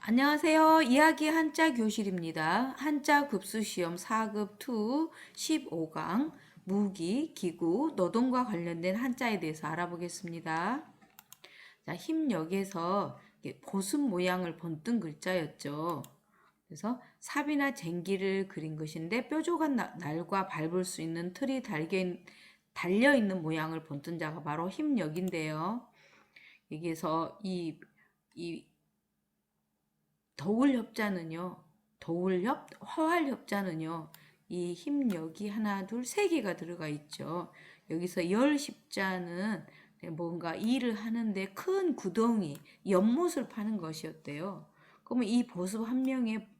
안녕하세요. 이야기 한자 교실입니다. 한자 급수시험 4급 2 15강 무기, 기구, 노동과 관련된 한자에 대해서 알아보겠습니다. 자, 힘역에서 보습 모양을 본뜬 글자였죠. 그래서 삽이나 쟁기를 그린 것인데 뾰족한 날과 밟을 수 있는 틀이 달려있는 모양을 본뜬 자가 바로 힘역인데요. 여기에서 이 화활협자는요, 이 힘력이 하나, 둘, 세 개가 들어가 있죠. 여기서 열십자는 뭔가 일을 하는데 큰 구덩이, 연못을 파는 것이었대요. 그러면 이 보습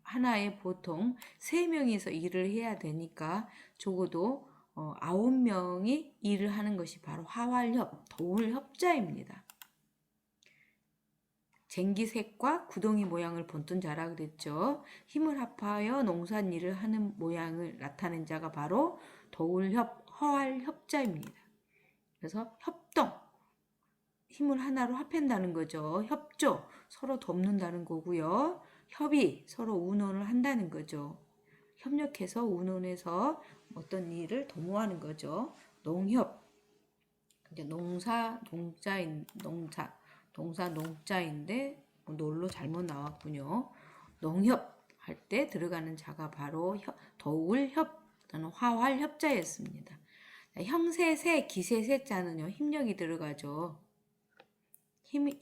하나에 보통 3명이서 일을 해야 되니까 적어도 9명이 일을 하는 것이 바로 화활협, 도울협자입니다. 쟁기색과 구덩이 모양을 본뜬 자라 그랬죠. 힘을 합하여 농산일을 하는 모양을 나타낸 자가 바로 허활협자입니다. 그래서 협동, 힘을 하나로 합한다는 거죠. 협조, 서로 돕는다는 거고요. 협의, 서로 운원을 한다는 거죠. 협력해서 운원해서 어떤 일을 도모하는 거죠. 농협, 이제 동사 농자인데 놀로 잘못 나왔군요. 농협 할 때 들어가는 자가 바로 도울협 또는 화활협자였습니다. 형세세, 기세세자는요 힘력이 들어가죠. 힘이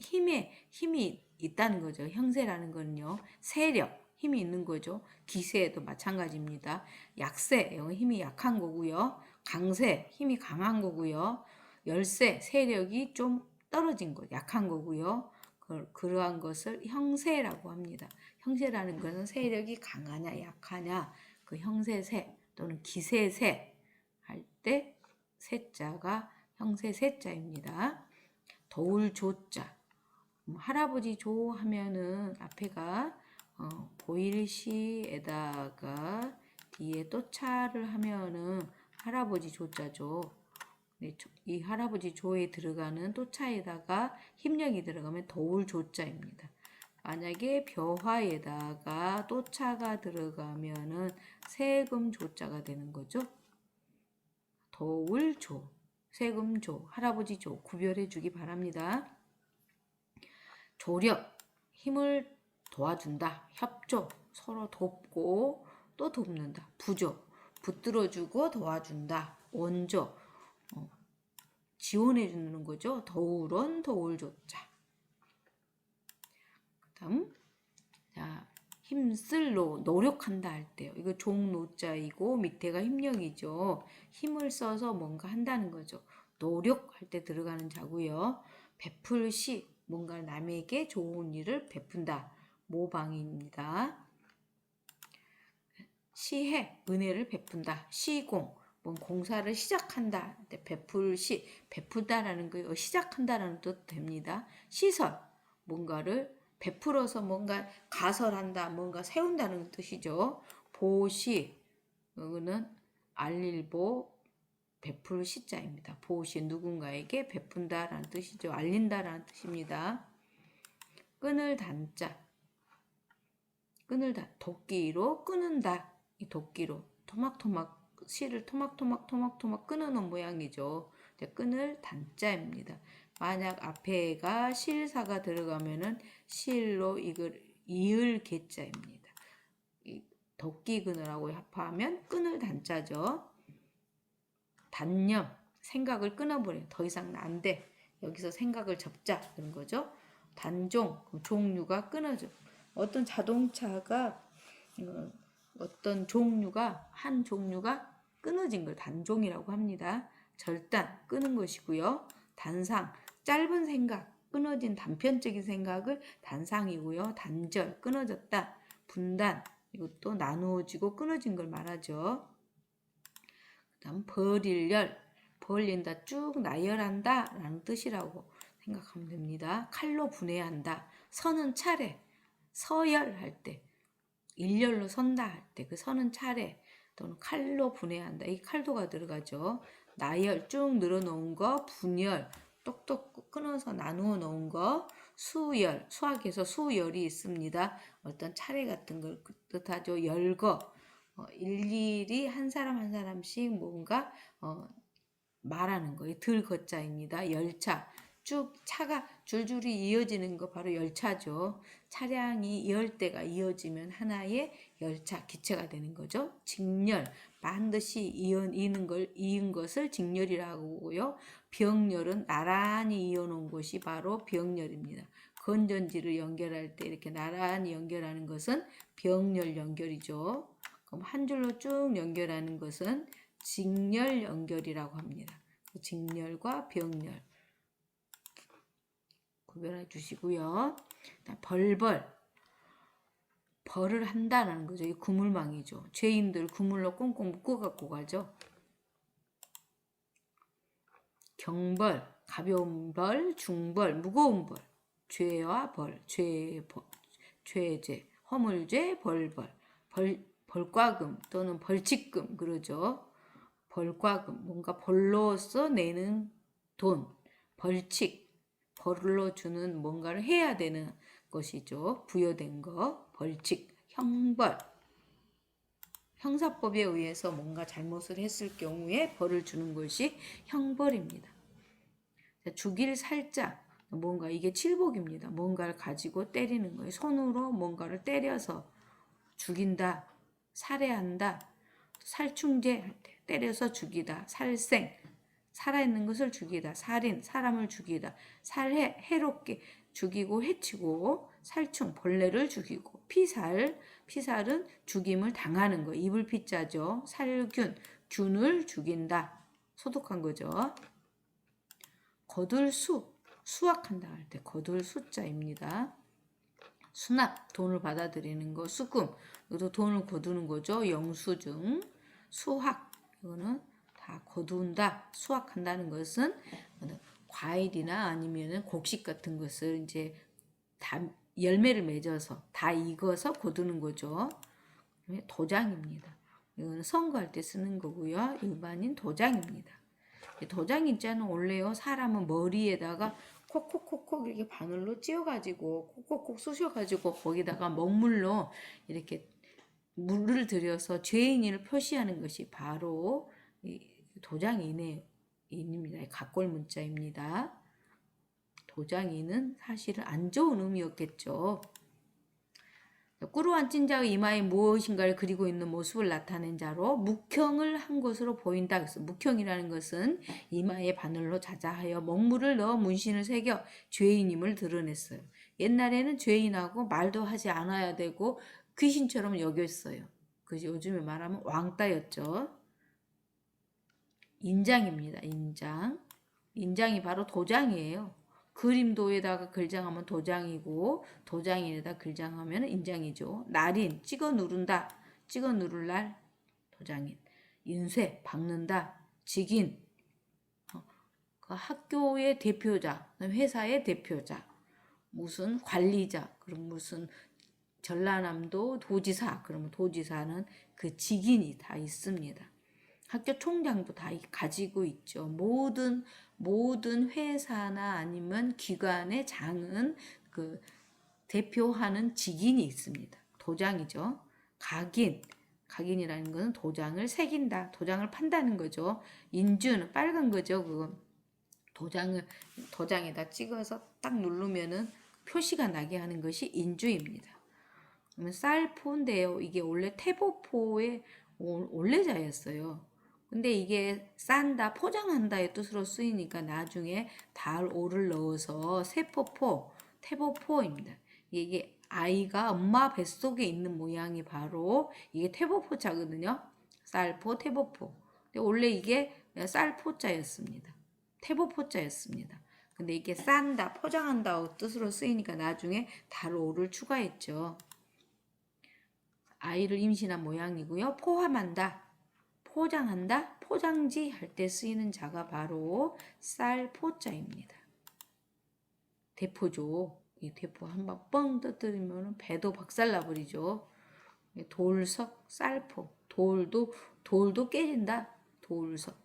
있다는 거죠. 형세라는 거는요 세력, 힘이 있는 거죠. 기세도 마찬가지입니다. 약세, 힘이 약한 거고요. 강세, 힘이 강한 거고요. 열세, 세력이 좀 떨어진 것, 약한 거고요. 그러한 것을 형세라고 합니다. 형세라는 것은 세력이 강하냐 약하냐 그 형세세 또는 기세세 할 때 세자가 형세세자입니다. 도울조자, 할아버지 조 하면은 앞에가 보일시에다가 뒤에 또 차를 하면은 할아버지 조자죠. 이 할아버지 조에 들어가는 또차에다가 힘력이 들어가면 도울 조자입니다. 만약에 벼화에다가 또차가 들어가면은 세금 조자가 되는 거죠. 도울 조, 세금 조, 할아버지 조 구별해 주기 바랍니다. 조력, 힘을 도와준다. 협조, 서로 돕고 또 돕는다. 부조, 붙들어주고 도와준다. 원조, 지원해 주는 거죠. 더울원, 도울조자. 다음, 자, 힘쓸로 노력한다 할 때요. 이거 종노자이고 밑에가 힘력이죠. 힘을 써서 뭔가 한다는 거죠. 노력할 때 들어가는 자고요. 베풀시, 뭔가 남에게 좋은 일을 베푼다. 모방입니다. 시해, 은혜를 베푼다. 시공, 뭔 공사를 시작한다. 베풀시, 베풀다라는 거 시작한다라는 뜻 됩니다. 시설, 뭔가를 베풀어서 뭔가 가설한다, 뭔가 세운다는 뜻이죠. 보시, 이거는 알릴보, 베풀 시자입니다. 보시, 누군가에게 베푼다라는 뜻이죠. 알린다라는 뜻입니다. 끈을 단자, 도끼로 끊는다. 이 도끼로 실을 토막토막 끊어놓은 모양이죠. 끈을 단자입니다. 만약 앞에가 실사가 들어가면은 실로 이걸 이을 개자입니다. 도끼근을하고 합하면 끈을 단자죠. 단념, 생각을 끊어버려. 더 이상 안 돼. 여기서 생각을 접자. 그런 거죠. 단종, 종류가 끊어져. 어떤 자동차가 한 종류가 끊어진 걸 단종이라고 합니다. 절단, 끊은 것이고요. 단상, 짧은 생각, 끊어진 단편적인 생각을 단상이고요. 단절, 끊어졌다. 분단, 이것도 나누어지고 끊어진 걸 말하죠. 그 다음 벌린다, 쭉 나열한다 라는 뜻이라고 생각하면 됩니다. 칼로 분해한다. 서는 차례, 서열할 때, 일렬로 선다 할 때 그 서는 차례 또는 칼로 분해한다. 이 칼도가 들어가죠. 나열, 쭉 늘어놓은 거, 분열, 똑똑 끊어서 나누어 놓은 거, 수열, 수학에서 수열이 있습니다. 어떤 차례 같은 걸 뜻하죠. 열거, 일일이 한 사람 한 사람씩 뭔가 말하는 거예요. 들거자입니다. 열차. 쭉 차가 줄줄이 이어지는 거 바로 열차죠. 차량이 열대가 이어지면 하나의 열차, 기체가 되는 거죠. 직렬, 반드시 이은 것을 직렬이라고 하고요. 병렬은 나란히 이어놓은 것이 바로 병렬입니다. 건전지를 연결할 때 이렇게 나란히 연결하는 것은 병렬 연결이죠. 그럼 한 줄로 쭉 연결하는 것은 직렬 연결이라고 합니다. 직렬과 병렬 구별해 주시고요. 벌벌, 벌을 한다라는 거죠. 이 구물망이죠. 죄인들 구물로 꽁꽁 묶어 갖고 가죠. 경벌, 가벼운 벌, 중벌, 무거운 벌, 죄와 벌, 죄, 허물죄, 벌벌, 벌과금 또는 벌칙금 그러죠. 벌과금, 뭔가 벌로서 내는 돈, 벌칙, 벌로 주는 뭔가를 해야 되는 것이죠. 부여된 거, 벌칙, 형벌. 형사법에 의해서 뭔가 잘못을 했을 경우에 벌을 주는 것이 형벌입니다. 죽일 살짝, 뭔가 이게 칠복입니다. 뭔가를 가지고 때리는 거예요. 손으로 뭔가를 때려서 죽인다, 살해한다, 살충제 할 때 때려서 죽이다, 살생, 살아있는 것을 죽이다, 살인, 사람을 죽이다, 살해, 해롭게 죽이고 해치고, 살충, 벌레를 죽이고, 피살은 죽임을 당하는 거, 입을 피자죠. 살균, 균을 죽인다, 소독한 거죠. 거둘수, 수확한다 할 때 거둘수자입니다. 수납, 돈을 받아들이는 거, 수금, 이것도 돈을 거두는 거죠. 영수증, 수확, 이거는 다 거둔다, 수확한다는 것은 과일이나 아니면은 곡식 같은 것을 이제 다 열매를 맺어서 다 익어서 거두는 거죠. 도장입니다. 이거는 선거할 때 쓰는 거고요. 일반인 도장입니다. 도장인자는 원래요, 사람은 머리에다가 콕콕콕콕 이렇게 바늘로 찧어가지고 콕콕콕 쑤셔가지고 거기다가 먹물로 이렇게 물을 들여서 죄인을 표시하는 것이 바로 도장인입니다. 각골 문자입니다. 도장인은 사실은 안 좋은 의미였겠죠. 꿇어 앉은 자의 이마에 무엇인가를 그리고 있는 모습을 나타낸 자로 묵형을 한 것으로 보인다. 그래서 묵형이라는 것은 이마에 바늘로 자자하여 먹물을 넣어 문신을 새겨 죄인임을 드러냈어요. 옛날에는 죄인하고 말도 하지 않아야 되고 귀신처럼 여겼어요. 그래서 요즘에 말하면 왕따였죠. 인장입니다. 인장이 바로 도장이에요. 그림도에다가 글장하면 도장이고 도장인에다 글장하면 인장이죠. 날인, 찍어 누른다, 찍어 누를 날 도장인. 인쇄, 박는다, 직인, 그 학교의 대표자, 회사의 대표자, 무슨 관리자, 그럼 무슨 전라남도 도지사, 그러면 도지사는 그 직인이 다 있습니다. 학교 총장도 다 가지고 있죠. 모든 회사나 아니면 기관의 장은 그 대표하는 직인이 있습니다. 도장이죠. 각인이라는 것은 도장을 새긴다, 도장을 판다는 거죠. 인주는 빨간 거죠. 그거 도장에다 찍어서 딱 누르면은 표시가 나게 하는 것이 인주입니다. 그러면 쌀포인데요. 이게 원래 태보포의 올레자였어요. 근데 이게 싼다, 포장한다의 뜻으로 쓰이니까 나중에 달오를 넣어서 세포포, 태보포입니다. 이게 아이가 엄마 뱃속에 있는 모양이 바로 이게 태보포자거든요. 쌀포, 태보포. 근데 원래 이게 쌀포자였습니다. 태보포자였습니다. 근데 이게 싼다, 포장한다 뜻으로 쓰이니까 나중에 달오를 추가했죠. 아이를 임신한 모양이고요. 포함한다, 포장한다, 포장지 할 때 쓰이는 자가 바로 쌀포자입니다. 대포죠. 이 대포 한번 뻥 떠뜨리면 배도 박살나버리죠. 돌석, 쌀포, 돌도 깨진다, 돌석.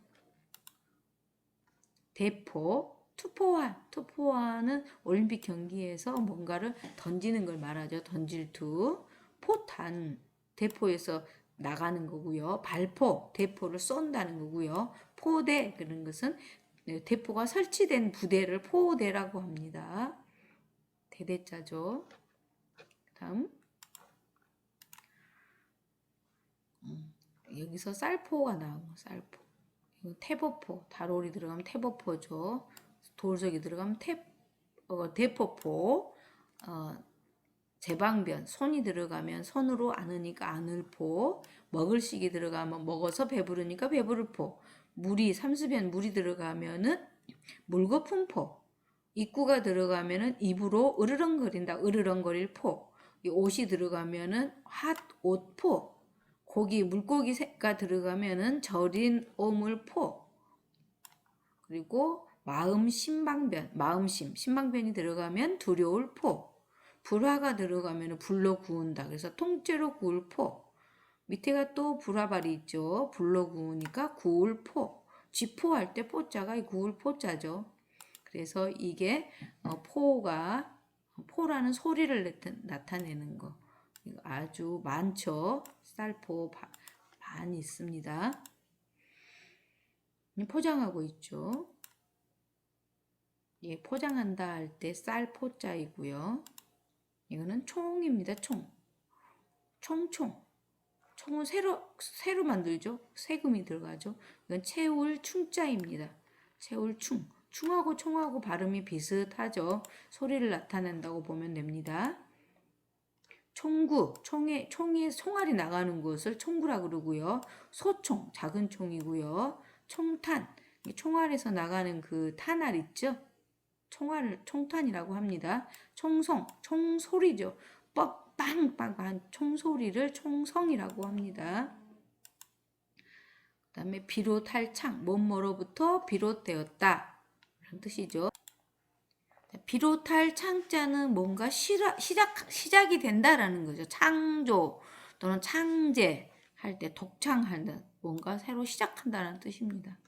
대포, 투포화는 올림픽 경기에서 뭔가를 던지는 걸 말하죠. 던질투. 포탄, 대포에서 나가는 거고요. 발포, 대포를 쏜다는 거고요. 포대, 그런 것은 대포가 설치된 부대를 포대라고 합니다. 대대자죠. 다음 여기서 쌀포가 나오고 쌀포. 이건 태보포, 다롤이 들어가면 태보포죠. 돌석이 들어가면 대포포. 제방변, 손이 들어가면 손으로 안으니까 안을포. 먹을식이 들어가면 먹어서 배부르니까 배부를포. 삼수변 물이 들어가면은 물거품포. 입구가 들어가면은 입으로 으르렁거린다. 으르렁거릴 포. 이 옷이 들어가면은 핫옷포. 물고기가 들어가면은 절인 오물포. 그리고 신방변이 들어가면 두려울 포. 불화가 들어가면 불로 구운다. 그래서 통째로 구울 포. 밑에가 또 불화발이 있죠. 불로 구우니까 구울 포. 쥐포할 때 포자가 구울 포자죠. 그래서 이게 포라는 소리를 나타내는 거. 아주 많죠. 쌀포 많이 있습니다. 포장하고 있죠. 예, 포장한다 할 때 쌀포자이고요. 이거는 총입니다. 총은 새로 만들죠. 세금이 들어가죠. 이건 채울 충자입니다. 채울 충하고 총하고 발음이 비슷하죠. 소리를 나타낸다고 보면 됩니다. 총의 총알이 나가는 것을 총구라 그러고요. 소총, 작은 총이고요. 총탄, 총알에서 나가는 그 탄알 있죠? 총탄이라고 합니다. 총소리죠. 빵빵한 총소리를 총성이라고 합니다. 그 다음에 비롯할 창, 뭐뭐로부터 비롯되었다 라는 뜻이죠. 비롯할 창자는 뭔가 시작이 된다라는 거죠. 창조 또는 창제 할 때 독창한다. 뭔가 새로 시작한다는 뜻입니다.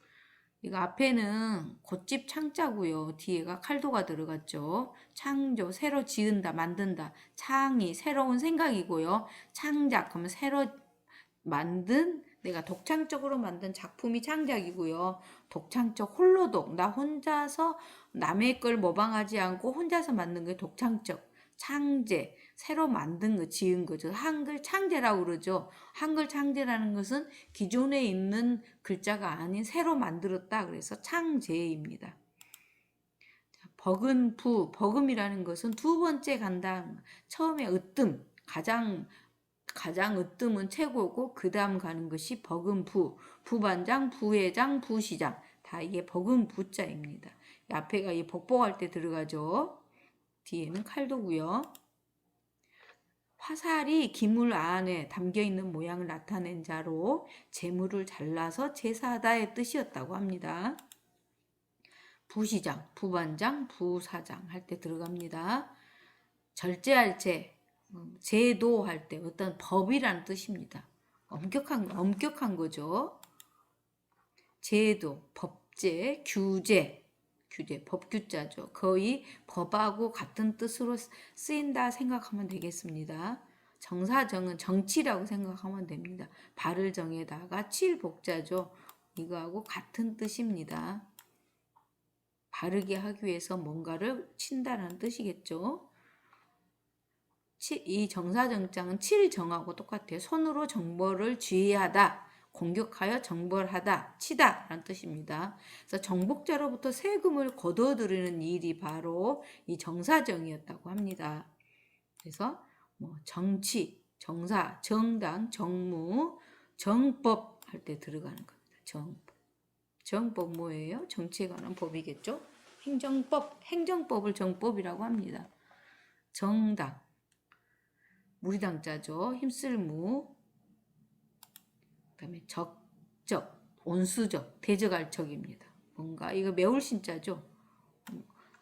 이거 앞에는 곶집 창자고요. 뒤에가 칼도가 들어갔죠. 창조, 새로 지은다, 만든다. 창이 새로운 생각이고요. 창작, 그러면 새로 만든, 내가 독창적으로 만든 작품이 창작이고요. 독창적, 홀로독, 나 혼자서 남의 걸 모방하지 않고 혼자서 만든 게 독창적. 창제, 새로 만든 거, 지은 거죠. 한글 창제라고 그러죠. 한글 창제라는 것은 기존에 있는 글자가 아닌 새로 만들었다. 그래서 창제입니다. 버금이라는 것은 두 번째 간다. 처음에 으뜸, 가장 으뜸은 최고고 그 다음 가는 것이 부반장, 부회장, 부시장. 다 이게 부자입니다. 앞에가 이 복복할 때 들어가죠. 뒤에는 칼도고요. 화살이 기물 안에 담겨있는 모양을 나타낸 자로 재물을 잘라서 제사하다의 뜻이었다고 합니다. 부시장, 부반장, 부사장 할 때 들어갑니다. 절제할 제도할 때 어떤 법이라는 뜻입니다. 엄격한 거죠. 제도, 법제, 규제, 법규자죠. 거의 법하고 같은 뜻으로 쓰인다 생각하면 되겠습니다. 정사정은 정치라고 생각하면 됩니다. 발을 정에다가 칠복자죠. 이거하고 같은 뜻입니다. 바르게 하기 위해서 뭔가를 친다라는 뜻이겠죠. 이 정사정장은 칠정하고 똑같아요. 손으로 정벌을 쥐하다. 공격하여 정벌하다, 치다 라는 뜻입니다. 그래서 정복자로부터 세금을 거둬들이는 일이 바로 이 정사정이었다고 합니다. 그래서 정치, 정사, 정당, 정무, 정법 할 때 들어가는 겁니다. 정법 뭐예요? 정치에 관한 법이겠죠? 행정법을 정법이라고 합니다. 정당, 무리당자죠. 힘쓸 무, 그다음에 적적, 온수적, 대적할 적입니다. 뭔가 이거 매울 신자죠.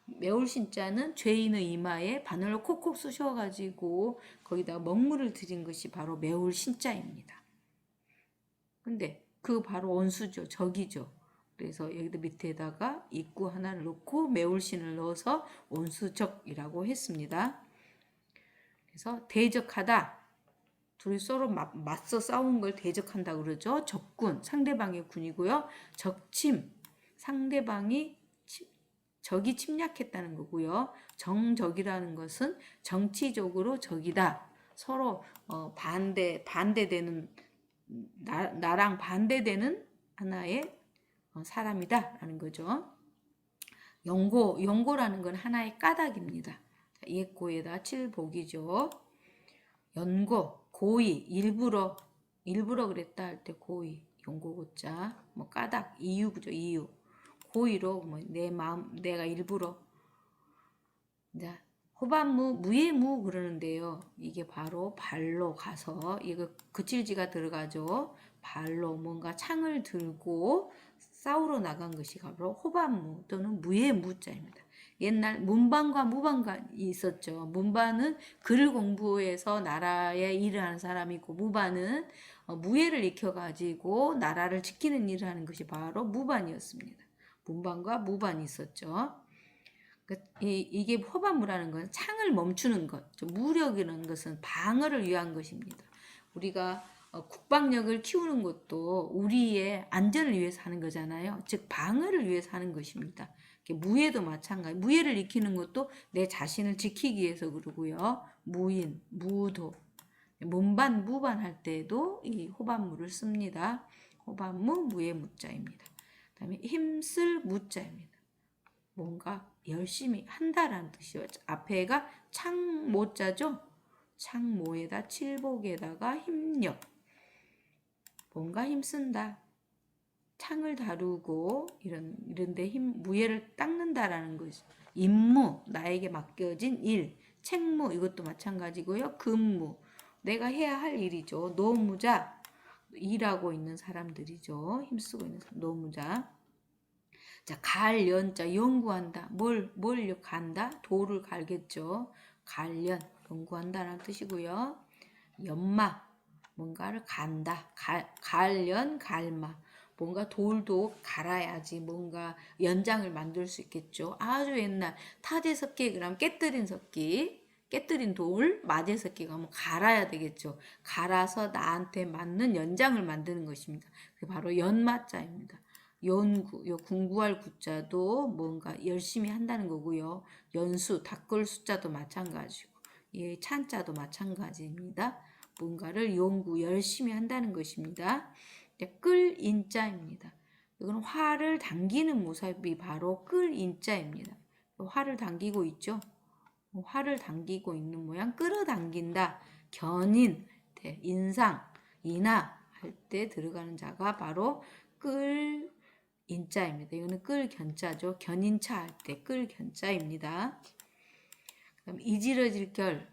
매울 신자는 죄인의 이마에 바늘로 콕콕 쑤셔가지고 거기다 먹물을 들인 것이 바로 매울 신자입니다. 근데 그 바로 온수죠. 적이죠. 그래서 여기도 밑에다가 입구 하나를 놓고 매울신을 넣어서 온수적이라고 했습니다. 그래서 대적하다. 둘이 서로 맞서 싸운 걸 대적한다고 그러죠. 적군, 상대방의 군이고요. 적침, 상대방이 적이 침략했다는 거고요. 정적이라는 것은 정치적으로 적이다. 서로 반대되는 나랑 반대되는 하나의 사람이다라는 거죠. 연고라는 건 하나의 까닭입니다. 예고에다 칠복이죠. 연고, 고의, 일부러 그랬다 할 때 고의, 연고고자, 뭐 까닭, 이유죠, 이유. 고의로 뭐 내 마음, 내가 일부러. 자, 호반무, 무예무 그러는데요. 이게 바로 발로 가서 이거 그칠지가 들어가죠. 발로 뭔가 창을 들고 싸우러 나간 것이 바로 호반무 또는 무예무자입니다. 옛날 문반과 무반가 있었죠. 문반은 글 공부해서 나라에 일을 하는 사람이고 무반은 무예를 익혀가지고 나라를 지키는 일을 하는 것이 바로 무반이었습니다. 문반과 무반이 있었죠. 이게 호반무라는 건 창을 멈추는 것, 무력이라는 것은 방어를 위한 것입니다. 우리가 국방력을 키우는 것도 우리의 안전을 위해서 하는 거잖아요. 즉 방어를 위해서 하는 것입니다. 무예도 마찬가지. 무예를 익히는 것도 내 자신을 지키기 위해서 그러고요. 무인, 무도, 문반, 무반 할 때도 이 호반무를 씁니다. 호반무, 무예 무자입니다. 그다음에 힘쓸 무자입니다. 뭔가 열심히 한다라는 뜻이요. 앞에가 창모자죠. 창모에다 칠복에다가 힘력. 뭔가 힘쓴다. 창을 다루고 이런데 무예를 닦는다라는 거죠. 임무, 나에게 맡겨진 일. 책무, 이것도 마찬가지고요. 근무, 내가 해야 할 일이죠. 노무자, 일하고 있는 사람들이죠. 힘쓰고 있는 사람, 노무자. 자, 갈연자, 연구한다. 뭘 간다? 돌을 갈겠죠. 갈연, 연구한다라는 뜻이고요. 연마, 뭔가를 간다. 갈연, 갈마. 뭔가 돌도 갈아야지 뭔가 연장을 만들 수 있겠죠. 아주 옛날 타제석기, 그럼 깨뜨린 돌, 마제석기 가면 갈아야 되겠죠. 갈아서 나한테 맞는 연장을 만드는 것입니다. 그게 바로 연마자입니다. 연구, 요 궁구할 구자도 뭔가 열심히 한다는 거고요. 연수, 닦을 숫자도 마찬가지고, 예, 찬자도 마찬가지입니다. 뭔가를 연구, 열심히 한다는 것입니다. 끌 인자입니다. 이건 화를 당기는 모습이 바로 끌 인자입니다. 화를 당기고 있죠. 화를 당기고 있는 모양, 끌어당긴다. 견인, 인상, 인하 할 때 들어가는 자가 바로 끌 인자입니다. 이거는 끌 견자죠. 견인차 할 때 끌 견자입니다. 그다음 이지러질 결,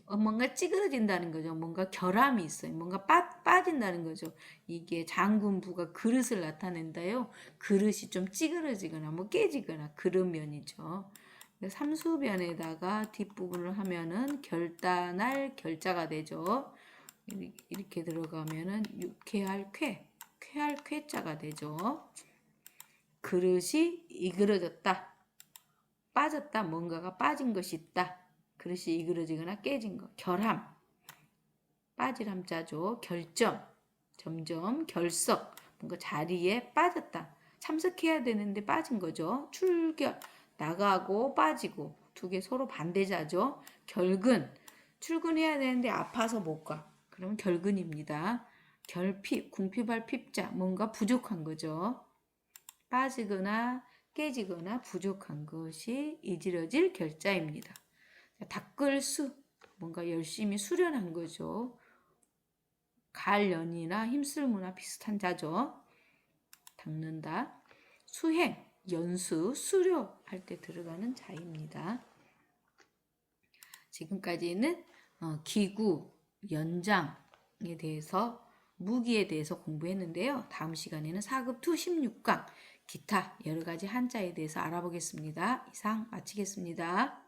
뭔가 찌그러진다는 거죠. 뭔가 결함이 있어요. 뭔가 빠진다는 거죠. 이게 장군부가 그릇을 나타낸다요. 그릇이 좀 찌그러지거나 뭐 깨지거나 그런 면이죠. 삼수변에다가 뒷부분을 하면은 결단할 결자가 되죠. 이렇게 들어가면은 유쾌할 쾌할 쾌자가 되죠. 그릇이 이그러졌다. 빠졌다. 뭔가가 빠진 것이 있다. 그릇이 이그러지거나 깨진 것. 결함. 빠지람 자죠. 결점. 점점. 결석. 뭔가 자리에 빠졌다. 참석해야 되는데 빠진 거죠. 출결. 나가고 빠지고. 두 개 서로 반대자죠. 결근. 출근해야 되는데 아파서 못 가. 그러면 결근입니다. 결핍. 궁핍할 핍자. 뭔가 부족한 거죠. 빠지거나 깨지거나 부족한 것이 이지러질 결자입니다. 닦을 수, 뭔가 열심히 수련한 거죠. 갈연이나 힘쓸무나 비슷한 자죠. 닦는다. 수행, 연수, 수료할 때 들어가는 자입니다. 지금까지는 기구, 연장에 대해서 무기에 대해서 공부했는데요. 다음 시간에는 4급 투 16강 기타 여러 가지 한자에 대해서 알아보겠습니다. 이상 마치겠습니다.